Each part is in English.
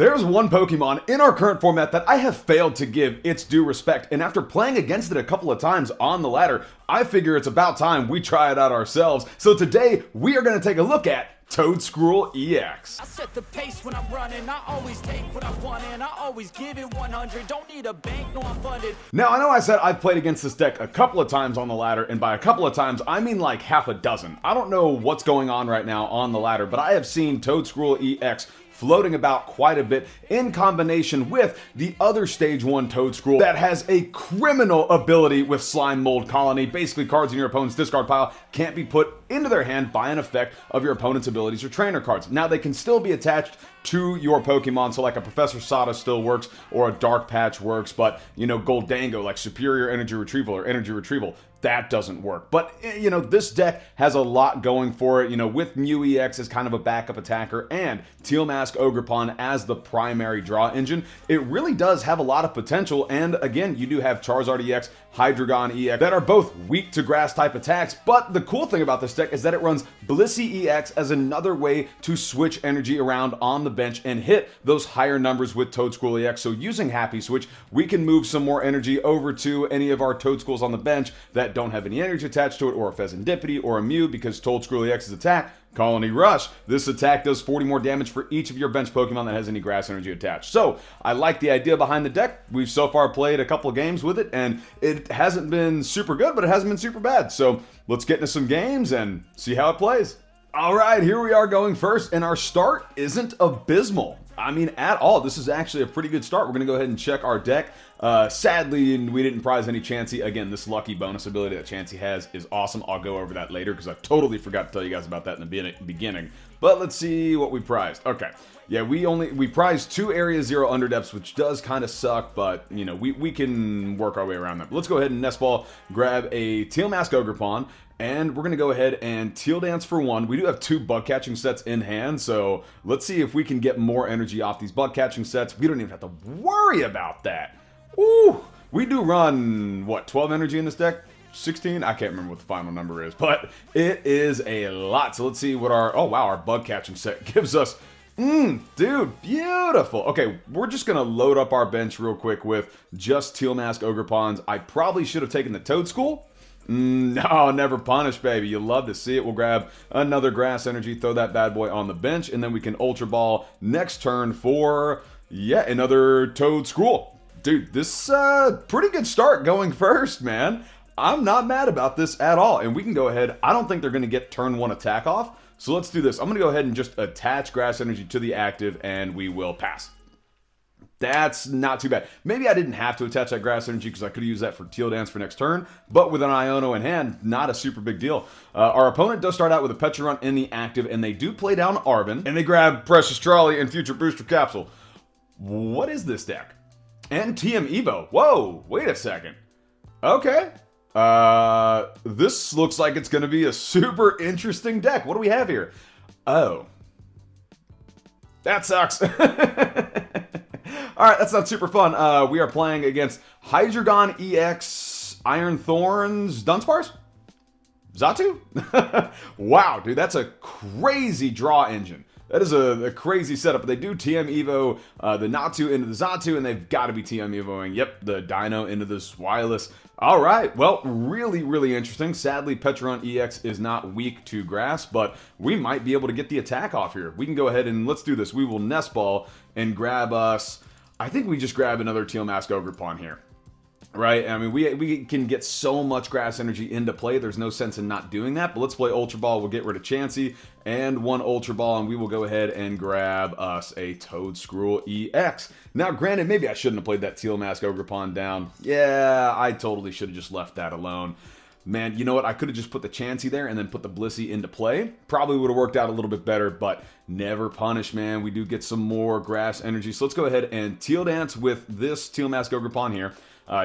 There's one Pokemon in our current format that I have failed to give its due respect, and after playing against it a couple of times on the ladder, I figure it's about time we try it out ourselves. So today, we are going to take a look at Toedscruel EX. I set the pace when I'm running, I always take what I want and I always give it 100, don't need a bank, no I'm funded. Now I know I said I've played against this deck a couple of times on the ladder, and by a couple of times I mean like half a dozen. I don't know what's going on right now on the ladder, but I have seen Toedscruel EX floating about quite a bit in combination with the other stage 1 Toedscruel that has a criminal ability with Slime Mold Colony. Basically, cards in your opponent's discard pile can't be put into their hand by an effect of your opponent's abilities or trainer cards. Now, they can still be attached to your Pokemon, so like a Professor Sada still works, or a Dark Patch works, but, you know, Goldango, like Superior Energy Retrieval or Energy Retrieval, that doesn't work. But, you know, this deck has a lot going for it, you know, with Mew EX as kind of a backup attacker and Teal Mask Ogerpon as the primary draw engine. It really does have a lot of potential, and again, you do have Charizard EX, Hydreigon EX that are both weak to grass type attacks, but the cool thing about this deck is that it runs Blissey EX as another way to switch energy around on the bench and hit those higher numbers with Toedscruel EX. So using Happy Switch, we can move some more energy over to any of our Toedschools on the bench that don't have any energy attached to it, or a Fezandipiti or a Mew, because Toedscruel EX's attack, Colony Rush. This attack does 40 more damage for each of your bench Pokemon that has any grass energy attached. So, I like the idea behind the deck. We've so far played a couple of games with it, and it hasn't been super good, but it hasn't been super bad. So, let's get into some games and see how it plays. Alright, here we are going first, and our start isn't abysmal. I mean, at all. This is actually a pretty good start. We're going to go ahead and check our deck. Sadly, we didn't prize any Chansey. Again, this lucky bonus ability that Chansey has is awesome. I'll go over that later because I totally forgot to tell you guys about that in the beginning. But let's see what we prized. Okay. Yeah, we prized 2 Area 0 Underdepths, which does kind of suck, but, you know, we can work our way around that. But let's go ahead and Nest Ball, grab a Teal Mask Ogerpon, and we're going to go ahead and Teal Dance for 1. We do have 2 Bug Catching Sets in hand, so let's see if we can get more energy off these Bug Catching Sets. We don't even have to worry about that. Ooh, we do run, what, 12 energy in this deck? 16? I can't remember what the final number is, but it is a lot. So let's see what our, oh wow, our Bug Catching Set gives us. Dude, beautiful. Okay, we're just gonna load up our bench real quick with just Teal Mask Ogerpons. I probably should have taken the Toedscool. No, never punish, baby. You love to see it. We'll grab another grass energy, throw that bad boy on the bench, and then we can Ultra Ball next turn for, yeah, another Toedscruel. Dude, this pretty good start going first, man. I'm not mad about this at all, and we can go ahead. I don't think they're going to get turn 1 attack off, so let's do this. I'm going to go ahead and just attach grass energy to the active, and we will pass. That's not too bad. Maybe I didn't have to attach that grass energy because I could have used that for Teal Dance for next turn, but with an Iono in hand, not a super big deal. Our opponent does start out with a Pecharunt in the active, and they do play down Arven, and they grab Precious Trolley and Future Booster Capsule. What is this deck? And TM Evo. Whoa, wait a second. Okay. This looks like it's going to be a super interesting deck. What do we have here? Oh. That sucks. Alright, that's not super fun. We are playing against Hydreigon EX, Iron Thorns, Dunsparce? Xatu? Wow, dude, that's a crazy draw engine. That is a crazy setup. They do TM Evo the Natu into the Xatu, and they've got to be TM Evoing, yep, the Dino into the Swilus. All right, well, really, really interesting. Sadly, Pecharunt EX is not weak to grass, but we might be able to get the attack off here. We can go ahead and let's do this. We will Nest Ball and grab us, I think we just grab another Teal Mask Ogerpon here. Right? I mean, we can get so much grass energy into play. There's no sense in not doing that. But let's play Ultra Ball. We'll get rid of Chansey and 1 Ultra Ball, and we will go ahead and grab us a Toedscruel EX. Now, granted, maybe I shouldn't have played that Teal Mask Ogerpon down. Yeah, I totally should have just left that alone. Man, you know what? I could have just put the Chansey there and then put the Blissey into play. Probably would have worked out a little bit better, but never punish, man. We do get some more grass energy. So let's go ahead and Teal Dance with this Teal Mask Ogerpon here.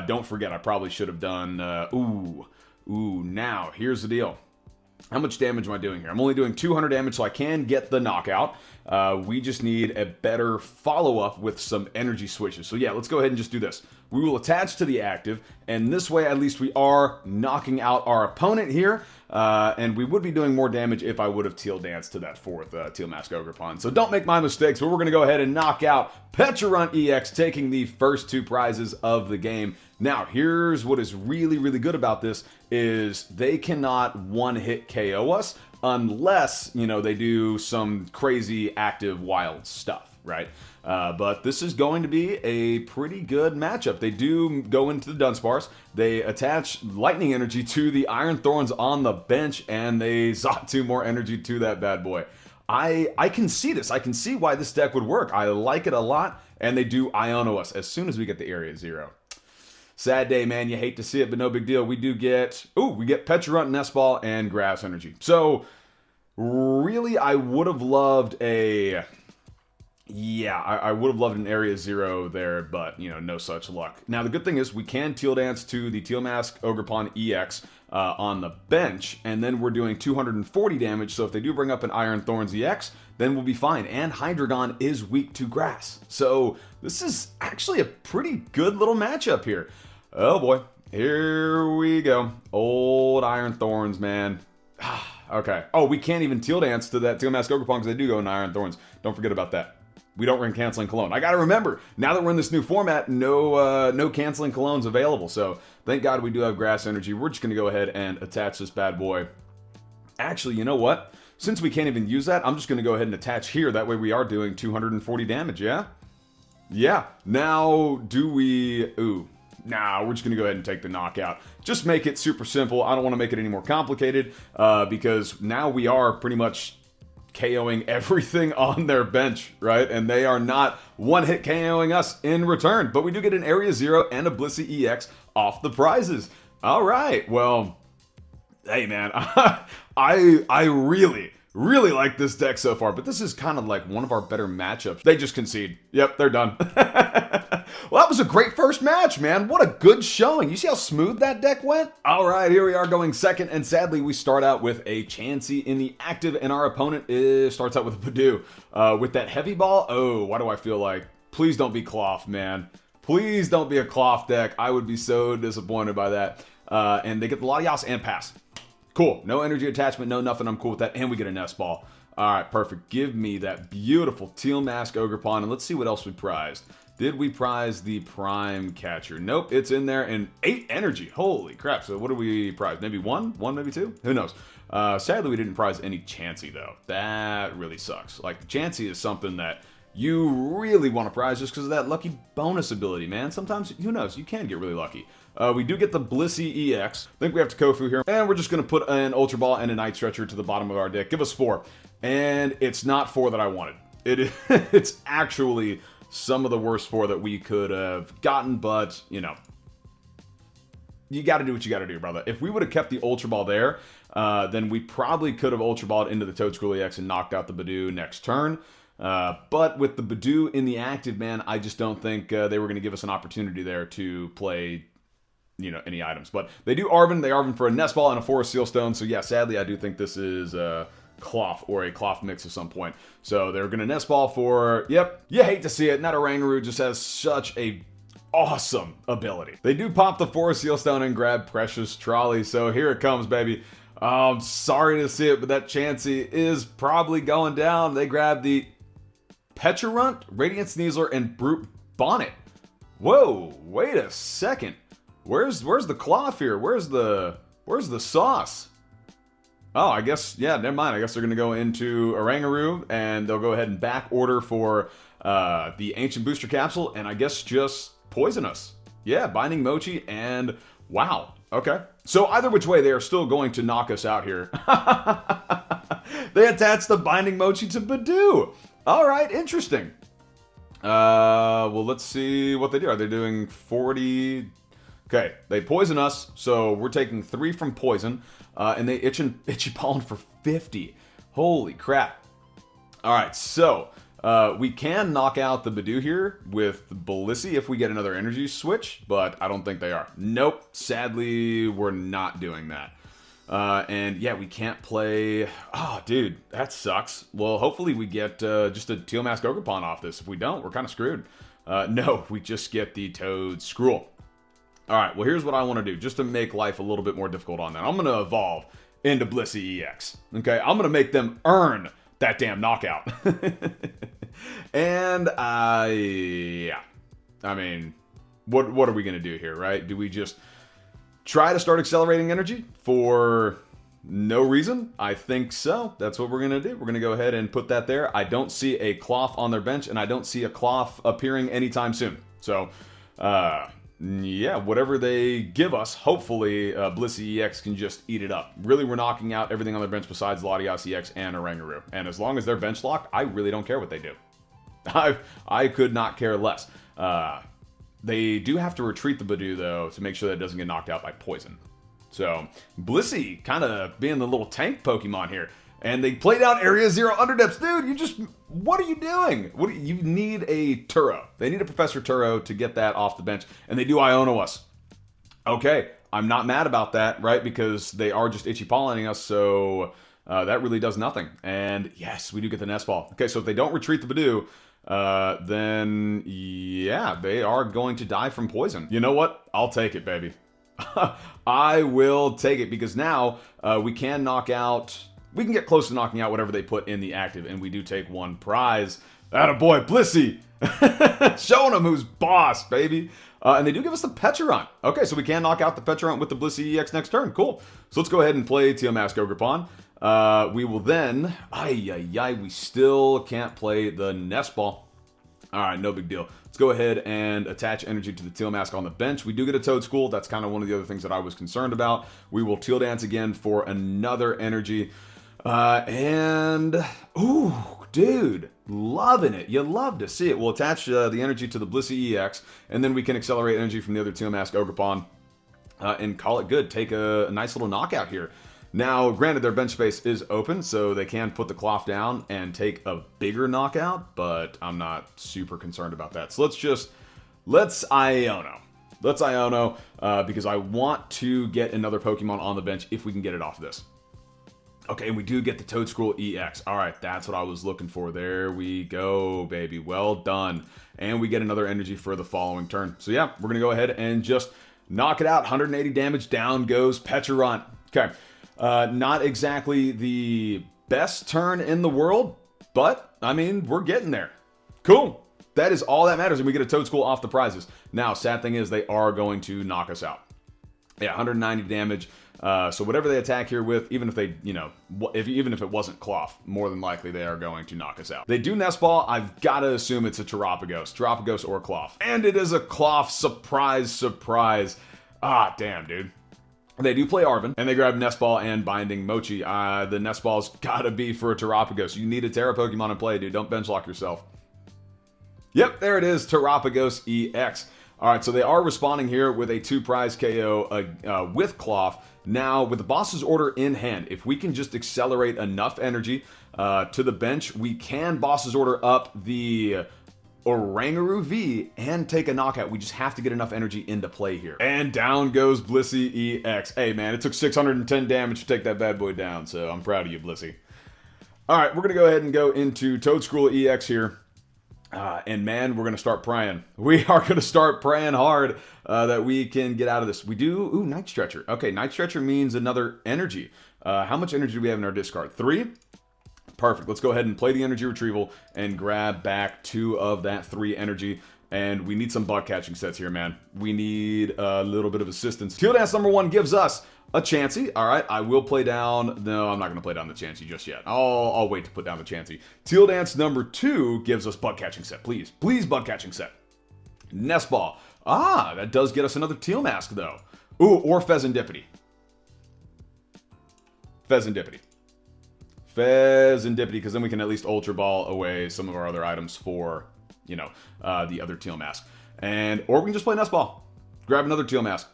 Don't forget, I probably should have done, now, here's the deal. How much damage am I doing here? I'm only doing 200 damage, so I can get the knockout. We just need a better follow-up with some energy switches. So yeah, let's go ahead and just do this. We will attach to the active, and this way at least we are knocking out our opponent here. And we would be doing more damage if I would have Teal Danced to that 4th Teal Mask Ogerpon. So don't make my mistakes, but we're going to go ahead and knock out Pecharunt EX taking the first 2 prizes of the game. Now, here's what is really, really good about this is they cannot one-hit KO us unless, you know, they do some crazy active wild stuff, right? But this is going to be a pretty good matchup. They do go into the Dunsparce. They attach lightning energy to the Iron Thorns on the bench, and they Xatu more energy to that bad boy. I can see this. I can see why this deck would work. I like it a lot, and they do Iono us as soon as we get the Area 0. Sad day, man. You hate to see it, but no big deal. We do get, we get Pecharunt, Nest Ball, and Grass Energy. So, really, I would have loved a... Yeah, I would have loved an Area 0 there, but, you know, no such luck. Now, the good thing is we can Teal Dance to the Teal Mask Ogerpon EX on the bench, and then we're doing 240 damage, so if they do bring up an Iron Thorns EX, then we'll be fine. And Hydreigon is weak to grass. So, this is actually a pretty good little matchup here. Oh boy, here we go. Old Iron Thorns, man. Okay. Oh, we can't even Teal Dance to that Teal Mask Ogerpon because they do go in Iron Thorns. Don't forget about that. We don't run Canceling Cologne. I gotta remember, now that we're in this new format, no Canceling Colognes available. So, thank God we do have Grass Energy. We're just gonna go ahead and attach this bad boy. Actually, you know what? Since we can't even use that, I'm just gonna go ahead and attach here. That way we are doing 240 damage, yeah? Yeah. Now, do we... Ooh. Nah, we're just going to go ahead and take the knockout. Just make it super simple. I don't want to make it any more complicated because now we are pretty much KOing everything on their bench, right? And they are not one-hit KOing us in return. But we do get an Area 0 and a Blissey EX off the prizes. All right. Well, hey, man. I really like this deck so far, but this is kind of like one of our better matchups. They just concede. Yep, they're done. Well, that was a great first match, man. What a good showing. You see how smooth that deck went? All right, here we are going second, and sadly, we start out with a Chansey in the active, and our opponent starts out with a Budew. With that heavy ball, oh, why do I feel like? Please don't be Cloth, man. Please don't be a Cloth deck. I would be so disappointed by that. And they get the Latias and pass. Cool. No energy attachment, no nothing. I'm cool with that. And we get a Nest Ball. All right, perfect. Give me that beautiful Teal Mask Ogerpon, and let's see what else we prized. Did we prize the Prime Catcher? Nope, it's in there, and 8 energy. Holy crap. So what did we prize? Maybe 1? 1, maybe 2? Who knows? Sadly, we didn't prize any Chansey, though. That really sucks. Like, the Chansey is something that you really want to prize just because of that lucky bonus ability, man. Sometimes, who knows, you can get really lucky. We do get the Blissey EX. I think we have to Kofu here. And we're just going to put an Ultra Ball and a Night Stretcher to the bottom of our deck. Give us 4. And it's not 4 that I wanted. It's actually some of the worst 4 that we could have gotten, but, you know, you got to do what you got to do, brother. If we would have kept the Ultra Ball there, then we probably could have Ultra Balled into the Toedscruel EX and knocked out the Budew next turn. But with the Budew in the active, man, I just don't think they were going to give us an opportunity there to play, you know, any items. But they do Arven. They Arven for a Nest Ball and a Forest Seal Stone. So, yeah, sadly, I do think this is Cloth or a Cloth mix at some point. So they're going to Nest Ball for, yep, you hate to see it. Not Oranguru just has such a awesome ability. They do pop the Forest Seal Stone and grab Precious Trolley. So here it comes, baby. Sorry to see it, but that Chansey is probably going down. They grab the Pecharunt, Radiant Sneasler, and Brute Bonnet. Whoa, wait a second. Where's the Cloth here? Where's the sauce? Oh, I guess, yeah, never mind. I guess they're going to go into Oranguru, and they'll go ahead and back order for the Ancient Booster Capsule, and I guess just poison us. Yeah, Binding Mochi, and wow. Okay. So either which way, they are still going to knock us out here. They attached the Binding Mochi to Budew. All right, interesting. Well, let's see what they do. Are they doing 40... Okay, they poison us, so we're taking 3 from poison, and they itchy pollen for 50. Holy crap. Alright, so, we can knock out the Budew here with Blissey if we get another energy switch, but I don't think they are. Nope, sadly, we're not doing that. And yeah, we can't play... Oh, dude, that sucks. Well, hopefully we get just a Teal Mask Ogerpon off this. If we don't, we're kind of screwed. No, we just get the Toedscruel. Alright, well here's what I want to do, just to make life a little bit more difficult on that. I'm going to evolve into Blissey EX. Okay, I'm going to make them earn that damn knockout. And, yeah. I mean, what are we going to do here, right? Do we just try to start accelerating energy for no reason? I think so. That's what we're going to do. We're going to go ahead and put that there. I don't see a Cloth on their bench, and I don't see a Cloth appearing anytime soon. So, yeah, whatever they give us, hopefully Blissey EX can just eat it up. Really, we're knocking out everything on their bench besides Latias EX and Oranguru. And as long as they're bench locked, I really don't care what they do. I could not care less. They do have to retreat the Budew, though, to make sure that it doesn't get knocked out by poison. So, Blissey kind of being the little tank Pokemon here. And they played out Area 0 Underdepths. Dude, what are you doing? You need a Turo. They need a Professor Turo to get that off the bench. And they do Iono us. Okay, I'm not mad about that, right? Because they are just Ichi-Pollinating us, so that really does nothing. And yes, we do get the Nest Ball. Okay, so if they don't retreat the Budew, then yeah, they are going to die from poison. You know what? I'll take it, baby. I will take it, because now we can knock out... We can get close to knocking out whatever they put in the active, and we do take one prize. Attaboy, Blissey! Showing them who's boss, baby! And they do give us the Pecharunt. Okay, so we can knock out the Pecharunt with the Blissey EX next turn. Cool. So let's go ahead and play Teal Mask Ogerpon. We will then... we still can't play the Nest Ball. Alright, no big deal. Let's go ahead and attach energy to the Teal Mask on the bench. We do get a Toedscool. That's kind of one of the other things that I was concerned about. We will Teal Dance again for another energy. Ooh, dude, loving it. You love to see it. We'll attach the energy to the Blissey EX, and then we can accelerate energy from the other Teal Mask Ogerpon and call it good. Take a nice little knockout here. Now, granted, their bench space is open, so they can put the Cloth down and take a bigger knockout, but I'm not super concerned about that. So let's Iono. Let's Iono, because I want to get another Pokemon on the bench if we can get it off this. Okay, and we do get the Toedscruel EX. All right, that's what I was looking for. There we go, baby. Well done. And we get another energy for the following turn. So yeah, we're going to go ahead and just knock it out. 180 damage. Down goes Pecharunt. Okay, not exactly the best turn in the world, but, I mean, we're getting there. Cool. That is all that matters, and we get a Toedscool off the prizes. Now, sad thing is they are going to knock us out. Yeah, 190 damage. So whatever they attack here with, even if they, even if it wasn't Cloth, more than likely they are going to knock us out. They do Nest Ball. I've got to assume it's a Terapagos or Cloth. And it is a Cloth. Surprise, surprise. Ah, damn, dude. They do play Arven, and they grab Nest Ball and Binding Mochi. The Nest Ball's got to be for a Terapagos. You need a Terra Pokemon in play, dude. Don't bench lock yourself. Yep, there it is, Terapagos EX. All right, so they are responding here with a 2-prize KO with Cloth. Now, with the boss's order in hand, if we can just accelerate enough energy to the bench, we can boss's order up the Oranguru V and take a knockout. We just have to get enough energy into play here. And down goes Blissey EX. Hey, man, it took 610 damage to take that bad boy down, so I'm proud of you, Blissey. All right, we're going to go ahead and go into Toedscruel EX here. And man, we're going to start praying. We are going to start praying hard that we can get out of this. We do, ooh, Night Stretcher. Okay, Night Stretcher means another energy. How much energy do we have in our discard? 3? Perfect. Let's go ahead and play the Energy Retrieval and grab back 2 of that 3 energy. And we need some Bug Catching sets here, man. We need a little bit of assistance. Teal Dance number 1 gives us a Chansey. All right, I will play down... No, I'm not going to play down the Chansey just yet. I'll wait to put down the Chansey. Teal Dance number 2 gives us Bug Catching set. Please. Please, Bug Catching set. Nest Ball. Ah, that does get us another Teal Mask, though. Ooh, or Fezandipiti. Fezandipiti, because then we can at least Ultra Ball away some of our other items for, the other Teal Mask. Or we can just play Nest Ball. Grab another Teal Mask.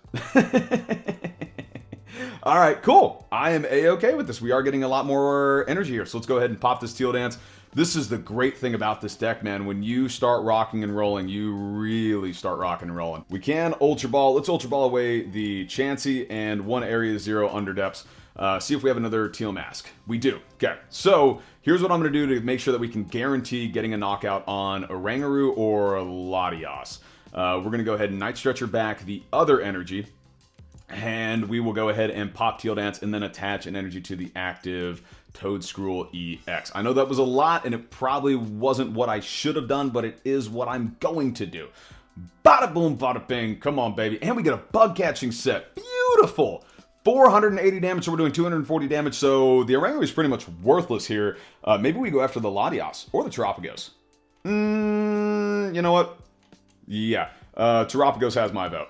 All right, cool. I am A-okay with this. We are getting a lot more energy here. So let's go ahead and pop this Teal Dance. This is the great thing about this deck, man. When you start rocking and rolling, you really start rocking and rolling. We can Ultra Ball. Let's Ultra Ball away the Chansey and 1 Area 0 Underdepths. See if we have another Teal Mask. We do. Okay, so here's what I'm going to do to make sure that we can guarantee getting a knockout on Oranguru or Latias. We're going to go ahead and Night Stretcher back the other energy. And we will go ahead and pop Teal Dance and then attach an energy to the active Toedscruel EX. I know that was a lot, and it probably wasn't what I should have done, but it is what I'm going to do. Bada boom, bada bing. Come on, baby. And we get a bug catching set. Beautiful. 480 damage, so we're doing 240 damage, so the Orango is pretty much worthless here. Maybe we go after the Latios or the Terapagos. You know what? Yeah, Terapagos has my vote.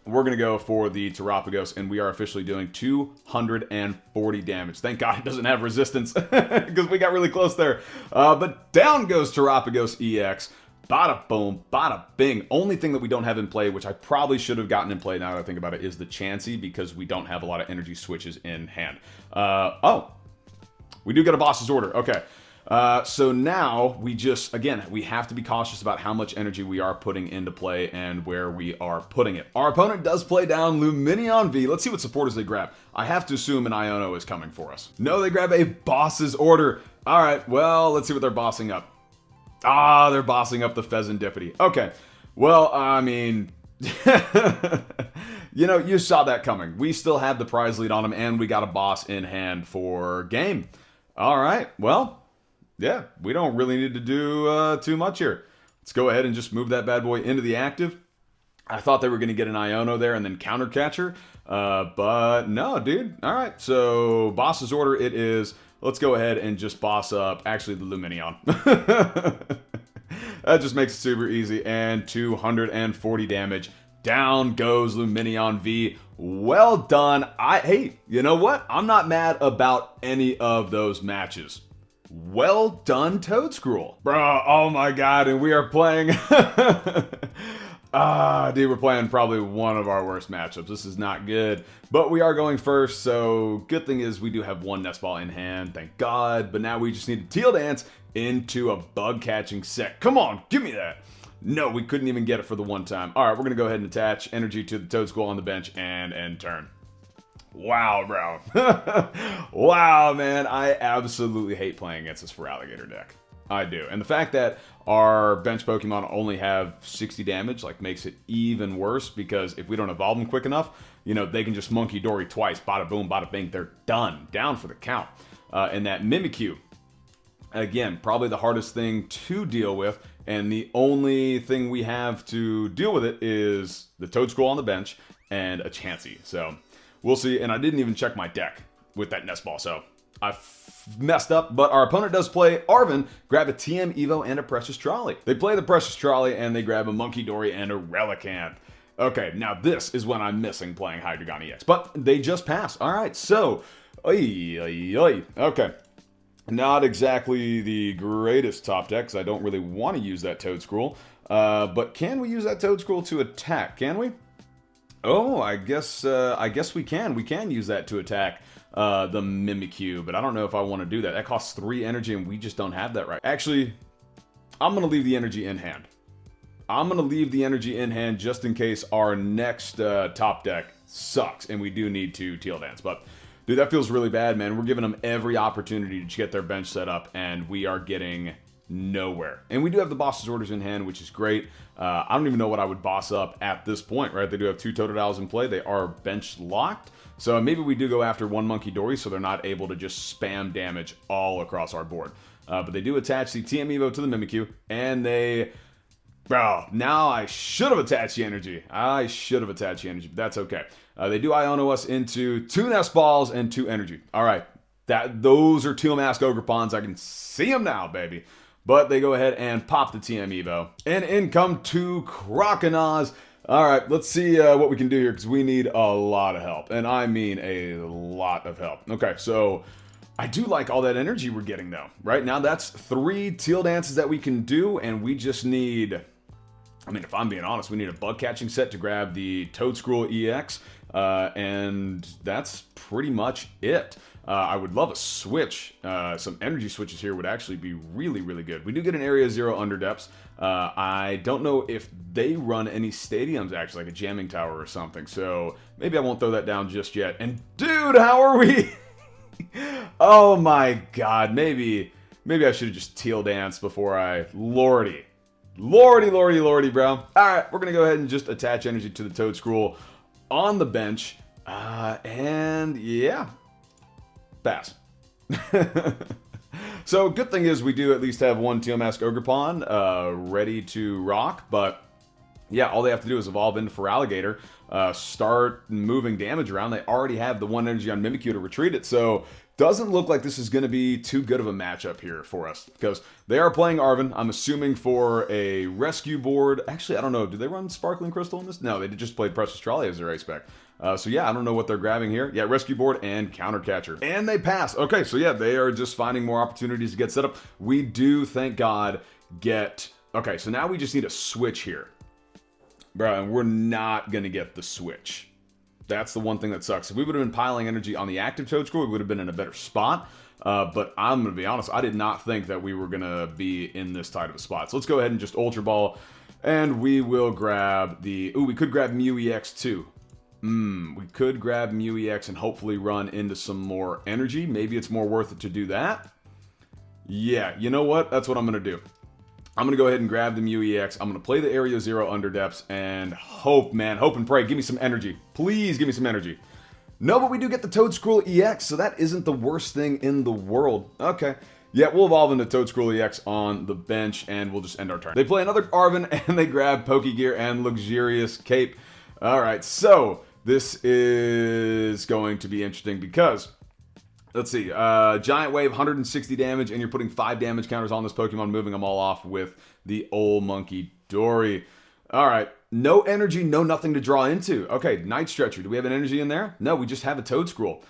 We're going to go for the Terapagos, and we are officially doing 240 damage. Thank God it doesn't have resistance, because we got really close there. But down goes Terapagos EX. Bada boom, bada bing. Only thing that we don't have in play, which I probably should have gotten in play now that I think about it, is the Chansey, because we don't have a lot of energy switches in hand. Oh, we do get a boss's order. Okay. So now we just, again, we have to be cautious about how much energy we are putting into play and where we are putting it. Our opponent does play down Lumineon V. Let's see what supporters they grab. I have to assume an Iono is coming for us. No, they grab a boss's order. All right, well, let's see what they're bossing up. Ah, they're bossing up the Fezandipiti. Okay, well, I mean, you know, you saw that coming. We still have the prize lead on him, and we got a boss in hand for game. All right, well, yeah, we don't really need to do too much here. Let's go ahead and just move that bad boy into the active. I thought they were going to get an Iono there and then counter catcher, but no, dude. All right, so boss's order it is. Let's go ahead and just boss up, actually, the Lumineon. That just makes it super easy. And 240 damage. Down goes Lumineon V. Well done. Hey, you know what? I'm not mad about any of those matches. Well done, Toedscruel. Bro, oh my god, and we are playing... dude, we're playing probably one of our worst matchups. This is not good. But we are going first, so good thing is we do have one Nest Ball in hand, thank God. But now we just need to Teal Dance into a Bug Catching Set. Come on, give me that. No, we couldn't even get it for the one time. All right, we're going to go ahead and attach energy to the Toedscool on the bench and end turn. Wow, bro. Wow, man. I absolutely hate playing against this Feraligatr deck. I do. And the fact that our bench Pokemon only have 60 damage, like, makes it even worse, because if we don't evolve them quick enough, you know, they can just Monkey Dory twice, bada boom, bada bing, they're done. Down for the count. And that Mimikyu, again, probably the hardest thing to deal with, and the only thing we have to deal with it is the Toedscruel on the bench and a Chansey. So, we'll see. And I didn't even check my deck with that Nest Ball, so I messed up, but our opponent does play Arven, grab a TM Evo and a Precious Trolley. They play the Precious Trolley and they grab a Monkey Dory and a Relicanth. Okay, now this is when I'm missing playing Hydreigon EX, but they just passed. All right, so, okay. Not exactly the greatest top deck, because I don't really want to use that Toedscruel, but can we use that Toedscruel to attack, can we? Oh, I guess we can. We can use that to attack the Mimikyu, but I don't know if I want to do that. That costs 3 energy, and we just don't have that right. Actually, I'm going to leave the energy in hand. I'm going to leave the energy in hand just in case our next top deck sucks, and we do need to Teal Dance. But, dude, that feels really bad, man. We're giving them every opportunity to get their bench set up, and we are getting nowhere. And we do have the boss's orders in hand, which is great. I don't even know what I would boss up at this point, right? They do have 2 Totodiles in play. They are bench locked. So maybe we do go after 1 Monkey Dory so they're not able to just spam damage all across our board. But they do attach the TM Evo to the Mimikyu, and they... Bro, now I should have attached the energy. I should have attached the energy, but that's okay. They do Iono us into 2 Nest Balls and 2 energy. All right, those are 2 Mask Ogerpons. I can see them now, baby. But they go ahead and pop the TM Evo. And in come 2 Croconaws. All right, let's see what we can do here, because we need a lot of help. And I mean a lot of help. Okay, so I do like all that energy we're getting, though. Right now, that's 3 Teal Dances that we can do, and we just need... I mean, if I'm being honest, we need a Bug Catching Set to grab the Toedscruel EX, and that's pretty much it. I would love a switch. Some energy switches here would actually be really, really good. We do get an Area 0 Underdepths. I don't know if they run any stadiums, actually, like a jamming tower or something, so maybe I won't throw that down just yet. And dude, how are we? Oh my god, maybe I should have just Teal Danced before I... Lordy, bro. Alright, we're gonna go ahead and just attach energy to the Toedscruel on the bench. And yeah. Pass. So good thing is we do at least have one Teal Mask Ogerpon ready to rock, but yeah, all they have to do is evolve into Feraligatr, start moving damage around. They already have the 1 energy on Mimikyu to retreat it, so doesn't look like this is going to be too good of a matchup here for us, because they are playing Arven, I'm assuming for a rescue board. Actually, I don't know, do they run Sparkling Crystal in this? No, they just played Precious Trolley as their ace spec. So yeah, I don't know what they're grabbing here. Yeah, rescue board and counter catcher. And they pass. Okay, so yeah, they are just finding more opportunities to get set up. We do, thank God, get... Okay, so now we just need a switch here. Bro, and we're not going to get the switch. That's the one thing that sucks. If we would have been piling energy on the active Toedscruel, we would have been in a better spot. But I'm going to be honest, I did not think that we were going to be in this tight of a spot. So let's go ahead and just Ultra Ball. And we will grab the... Ooh, we could grab MEW EX too. We could grab MEW EX and hopefully run into some more energy. Maybe it's more worth it to do that. Yeah, you know what? That's what I'm going to do. I'm going to go ahead and grab the MEW EX. I'm going to play the Area 0 Underdepths and hope, man, hope and pray. Give me some energy. Please give me some energy. No, but we do get the Toedscruel EX, so that isn't the worst thing in the world. Okay. Yeah, we'll evolve into Toedscruel EX on the bench, and we'll just end our turn. They play another Arven, and they grab Pokegear and Luxurious Cape. All right, so this is going to be interesting because... Let's see, Giant Wave, 160 damage, and you're putting 5 damage counters on this Pokemon, moving them all off with the Old Monkey Dory. All right, no energy, no nothing to draw into. Okay, Night Stretcher, do we have an energy in there? No, we just have a Toedscruel.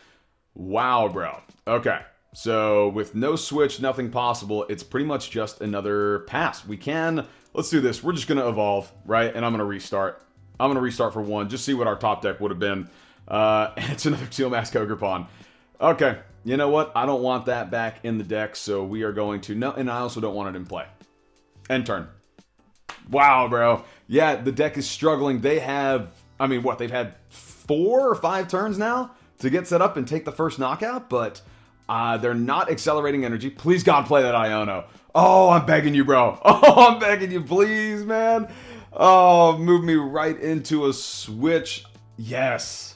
Wow, bro. Okay, so with no switch, nothing possible, it's pretty much just another pass. We can, let's do this. We're just going to evolve, right? And I'm going to restart. I'm going to restart for 1, just see what our top deck would have been. And it's another Teal Mask Ogerpon. Okay, you know what? I don't want that back in the deck, so we are going to... No, and I also don't want it in play. End turn. Wow, bro. Yeah, the deck is struggling. They have... I mean, what? They've had 4 or 5 turns now to get set up and take the first knockout, but they're not accelerating energy. Please, God, play that Iono. Oh, I'm begging you, bro. Oh, I'm begging you. Please, man. Oh, move me right into a switch. Yes.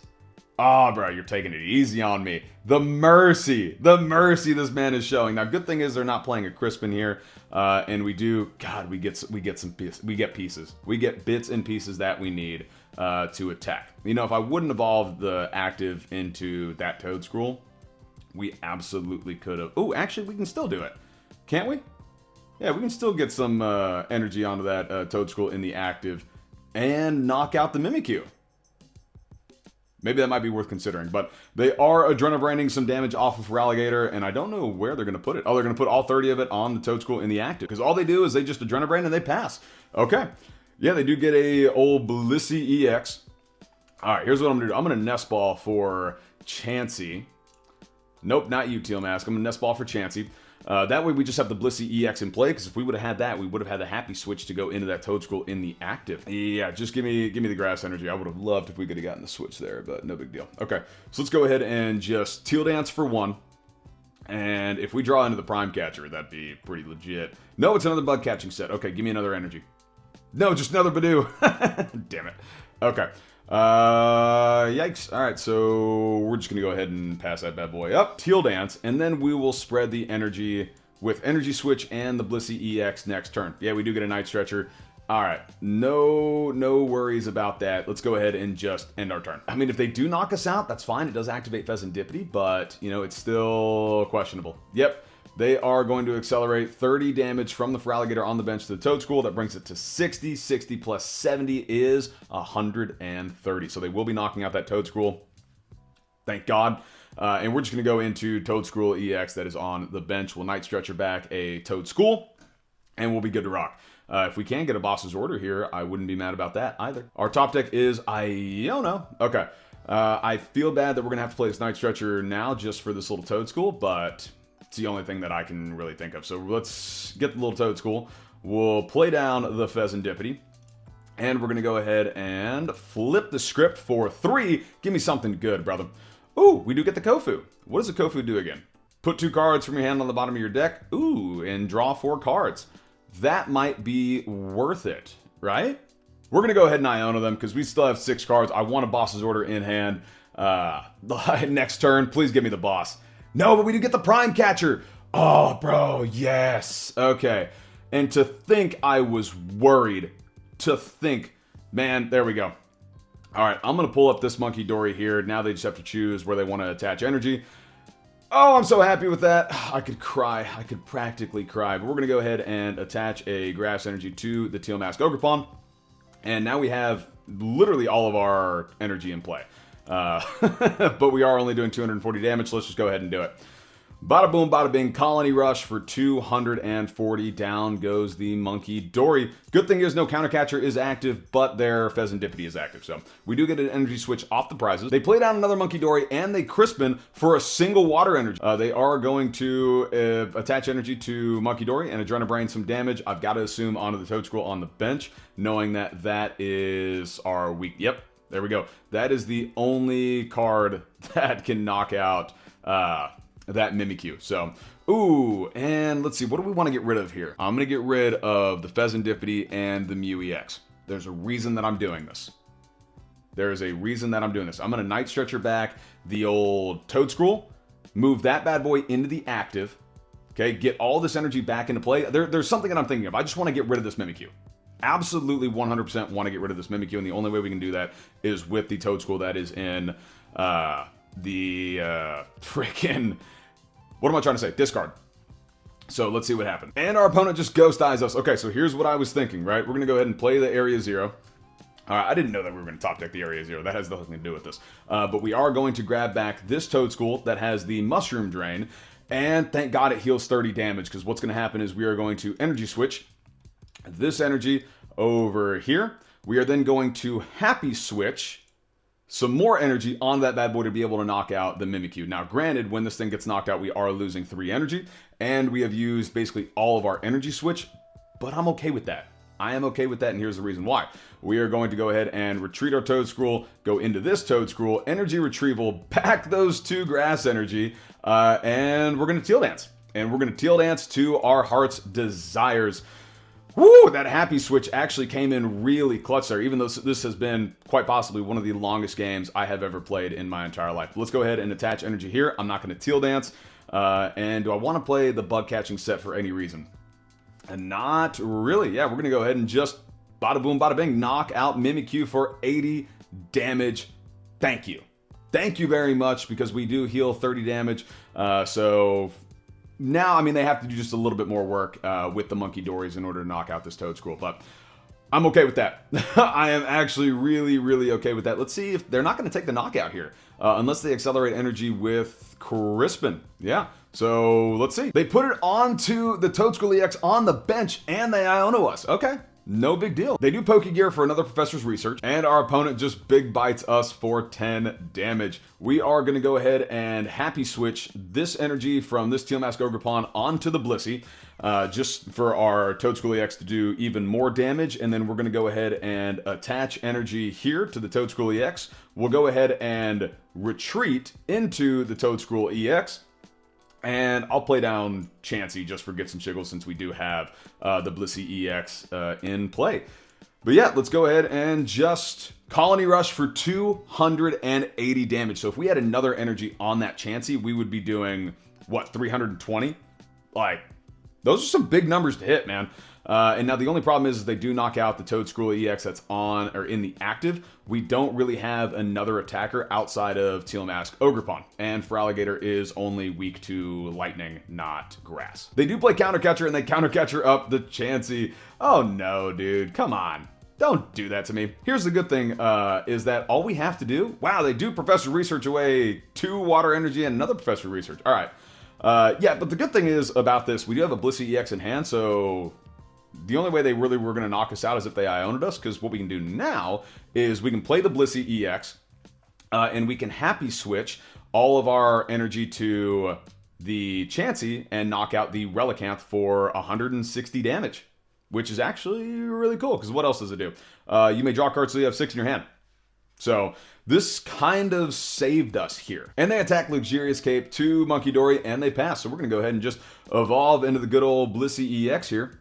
Oh, bro, you're taking it easy on me. The mercy this man is showing. Now, good thing is they're not playing a Crispin here, and we do. God, we get some pieces. We get pieces. We get bits and pieces that we need to attack. You know, if I wouldn't evolve the active into that Toedscruel, we absolutely could have. Oh, actually, we can still do it, can't we? Yeah, we can still get some energy onto that Toedscruel in the active and knock out the Mimikyu. Maybe that might be worth considering, but they are Adrenabraining some damage off of Feraligatr, and I don't know where they're going to put it. Oh, they're going to put all 30 of it on the Toedscruel in the active, because all they do is they just Adrenabrain and they pass. Okay. Yeah, they do get a old Blissey EX. All right, here's what I'm going to do. I'm going to Nest Ball for Chansey. Nope, not you, Teal Mask. I'm going to Nest Ball for Chansey. That way we just have the Blissey EX in play, because if we would have had that, we would have had the Happy Switch to go into that Toedscruel in the active. Yeah, just give me the grass energy. I would have loved if we could have gotten the switch there, but no big deal. Okay, so let's go ahead and just Teal Dance for 1. And if we draw into the Prime Catcher, that'd be pretty legit. No, it's another Bug Catching Set. Okay, give me another energy. No, just another Budew. Damn it. Okay. Yikes. All right, so we're just gonna go ahead and pass that bad boy up. Teal Dance, and then we will spread the energy with Energy Switch and the Blissey EX next turn. Yeah, we do get a Night Stretcher. All right, no worries about that. Let's go ahead and just end our turn. I mean, if they do knock us out, that's fine. It does activate Fezandipiti, but, you know, it's still questionable. Yep, they are going to accelerate 30 damage from the Feraligatr on the bench to the Toedscruel. That brings it to 60. 60 plus 70 is 130. So they will be knocking out that Toedscruel. Thank God. And we're just going to go into Toedscruel EX that is on the bench. We'll Night Stretcher back a Toedscruel, and we'll be good to rock. If we can get a boss's order here, I wouldn't be mad about that either. Our top deck is Iono. Okay. I feel bad that we're going to have to play this Night Stretcher now just for this little Toedscruel, but it's the only thing that I can really think of. So let's get the little Toedscruel. We'll play down the Fezandipiti, and we're going to go ahead and flip the script for 3. Give me something good, brother. Ooh, we do get the Kofu. What does the Kofu do again? Put 2 cards from your hand on the bottom of your deck. Ooh, and draw 4 cards. That might be worth it, right? We're going to go ahead and Iono them because we still have 6 cards. I want a boss's order in hand. Next turn, please give me the boss. No, but we do get the Prime Catcher. Oh, bro, yes. Okay. And to think I was worried. To think. Man, there we go. All right, I'm going to pull up this Monkey Dory here. Now they just have to choose where they want to attach energy. Oh, I'm so happy with that. I could cry. I could practically cry. But we're going to go ahead and attach a Grass Energy to the Teal Mask Ogerpon. And now we have literally all of our energy in play. But we are only doing 240 damage, so let's just go ahead and do it. Bada boom, bada bing, Colony Rush for 240. Down goes the Monkey Dory. Good thing is no Counter Catcher is active, but their Fezandipiti is active. So we do get an Energy Switch off the prizes. They play down another Monkey Dory, and they Crispin for a single Water Energy. They are going to attach energy to Monkey Dory and Adrenabrain some damage. I've got to assume onto the Toedscruel on the bench, knowing that that is our weak. Yep, there we go. That is the only card that can knock out that Mimikyu. So, ooh, and let's see, what do we want to get rid of here? I'm going to get rid of the Fezandipiti and the Mew EX. There's a reason that I'm doing this. There is a reason that I'm doing this. I'm going to Night Stretcher back the old Toedscruel, move that bad boy into the active, okay, get all this energy back into play. There's something that I'm thinking of. I just want to get rid of this Mimikyu. Absolutely 100% want to get rid of this Mimikyu, and the only way we can do that is with the Toedscruel that is in the freaking... What am I trying to say? Discard. So let's see what happens. And our opponent just Ghost Eyes us. Okay, so here's what I was thinking, right? We're going to go ahead and play the Area 0. I didn't know that we were going to top deck the Area 0. That has nothing to do with this. But we are going to grab back this Toedscool that has the Mushroom Drain. And thank God it heals 30 damage, because what's going to happen is we are going to Energy Switch this energy over here. We are then going to Happy Switch some more energy on that bad boy to be able to knock out the Mimikyu. Now, granted, when this thing gets knocked out, we are losing 3 energy, and we have used basically all of our Energy Switch, but I'm okay with that. I am okay with that, and here's the reason why. We are going to go ahead and retreat our Toedscruel, go into this Toedscruel, Energy Retrieval, back those 2 Grass Energy, and we're going to Teal Dance. And we're going to Teal Dance to our heart's desires. Woo! That Happy Switch actually came in really clutch there, even though this has been quite possibly one of the longest games I have ever played in my entire life. Let's go ahead and attach energy here. I'm not going to Teal Dance. And do I want to play the Bug Catching Set for any reason? And not really. Yeah, we're going to go ahead and just bada boom, bada bing, knock out Mimikyu for 80 damage. Thank you. Thank you very much, because we do heal 30 damage. So... Now, I mean, they have to do just a little bit more work with the Monkey Dories in order to knock out this Toedscruel, but I'm okay with that. I am actually really, really okay with that. Let's see if they're not going to take the knockout here, unless they accelerate energy with Crispin. Yeah, so let's see. They put it onto the Toedscruel EX on the bench, and they Iono us. Okay. No big deal. They do Poke Gear for another Professor's Research, and our opponent just Big Bites us for 10 damage. We are going to go ahead and Happy Switch this energy from this Teal Mask Ogerpon onto the Blissey, just for our Toedscruel EX to do even more damage, and then we're going to go ahead and attach energy here to the Toedscruel EX. We'll go ahead and retreat into the Toedscruel EX. And I'll play down Chansey just for gits and chiggles, since we do have the Blissey EX in play. But yeah, let's go ahead and just Colony Rush for 280 damage. So if we had another energy on that Chansey, we would be doing, what, 320? Like, those are some big numbers to hit, man. And now the only problem is they do knock out the Toedscruel EX that's on or in the active. We don't really have another attacker outside of Teal Mask Ogerpon. And Feraligatr is only weak to lightning, not grass. They do play Counter Catcher, and they Counter Catcher up the Chansey. Oh no, dude, come on. Don't do that to me. Here's the good thing, is that all we have to do... Wow, they do Professor Research away 2 Water Energy and another Professor Research. All right. Yeah, but the good thing is about this, we do have a Blissey EX in hand, so... The only way they really were going to knock us out is if they Ioned us, because what we can do now is we can play the Blissey EX, and we can Happy Switch all of our energy to the Chansey and knock out the Relicanth for 160 damage, which is actually really cool, because what else does it do? You may draw cards so you have 6 in your hand. So this kind of saved us here. And they attack Luxurious Cape to Monkey Dory, and they pass. So we're going to go ahead and just evolve into the good old Blissey EX here.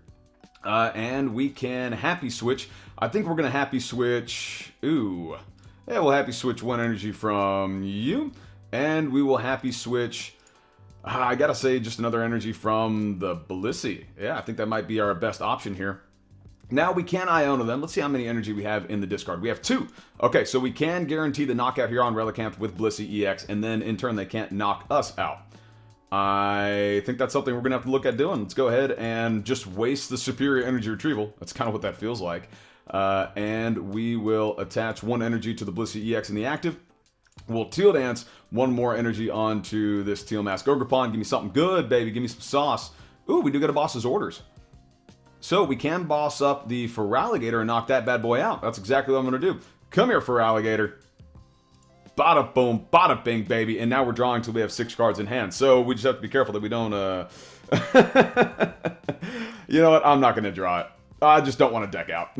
And we can Happy Switch. I think we're going to Happy Switch... Ooh. Yeah, we'll Happy Switch 1 energy from you. And we will Happy Switch I gotta say, just another energy from the Blissey. Yeah, I think that might be our best option here. Now we can Iono them. Let's see how many energy we have in the discard. We have 2. Okay, so we can guarantee the knockout here on Relicanth with Blissey EX, and then in turn they can't knock us out. I think that's something we're going to have to look at doing. Let's go ahead and just waste the superior energy retrieval. That's kind of what that feels like. And we will attach 1 energy to the Blissey EX in the active. We'll Teal Dance 1 more energy onto this Teal Mask Ogerpon. Give me something good, baby. Give me some sauce. Ooh, we do get a boss's orders. So we can boss up the Feraligatr and knock that bad boy out. That's exactly what I'm going to do. Come here, Feraligatr. Bada boom, bada bing, baby. And now we're drawing till we have 6 cards in hand. So we just have to be careful that we don't, You know what? I'm not going to draw it. I just don't want to deck out.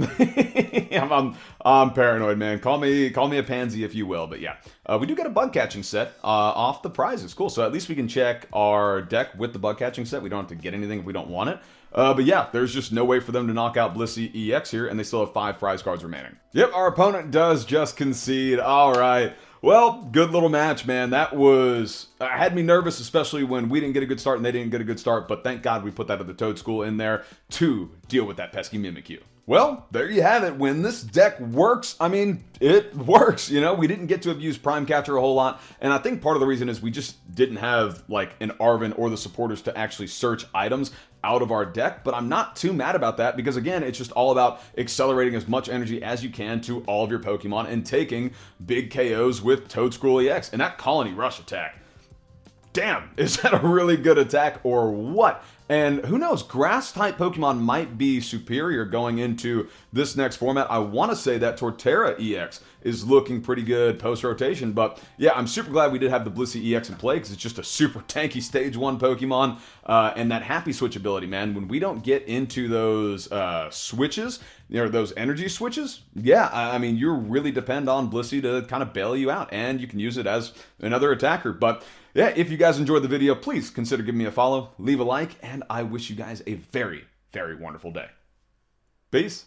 I'm paranoid, man. Call me a pansy if you will. But yeah, we do get a Bug Catching Set off the prizes. Cool. So at least we can check our deck with the Bug Catching Set. We don't have to get anything if we don't want it. But yeah, there's just no way for them to knock out Blissey EX here, and they still have 5 prize cards remaining. Yep, our opponent does just concede. All right. Well, good little match, man. That was... had me nervous, especially when we didn't get a good start and they didn't get a good start, but thank God we put that at the Toedscool in there to deal with that pesky Mimikyu. Well, there you have it. When this deck works, I mean, it works, you know? We didn't get to have used Prime Catcher a whole lot, and I think part of the reason is we just didn't have, like, an Arven or the supporters to actually search items out of our deck, but I'm not too mad about that because, again, it's just all about accelerating as much energy as you can to all of your Pokemon and taking big KOs with Toedscruel EX. And that Colony Rush attack, damn, is that a really good attack or what? And who knows, grass-type Pokemon might be superior going into this next format. I want to say that Torterra EX is looking pretty good post-rotation, but yeah, I'm super glad we did have the Blissey EX in play because it's just a super tanky Stage 1 Pokemon, and that Happy Switch ability, man, when we don't get into those switches, you know, those energy switches, yeah, I mean, you really depend on Blissey to kind of bail you out, and you can use it as another attacker, but yeah, if you guys enjoyed the video, please consider giving me a follow, leave a like, and I wish you guys a very, very wonderful day. Peace.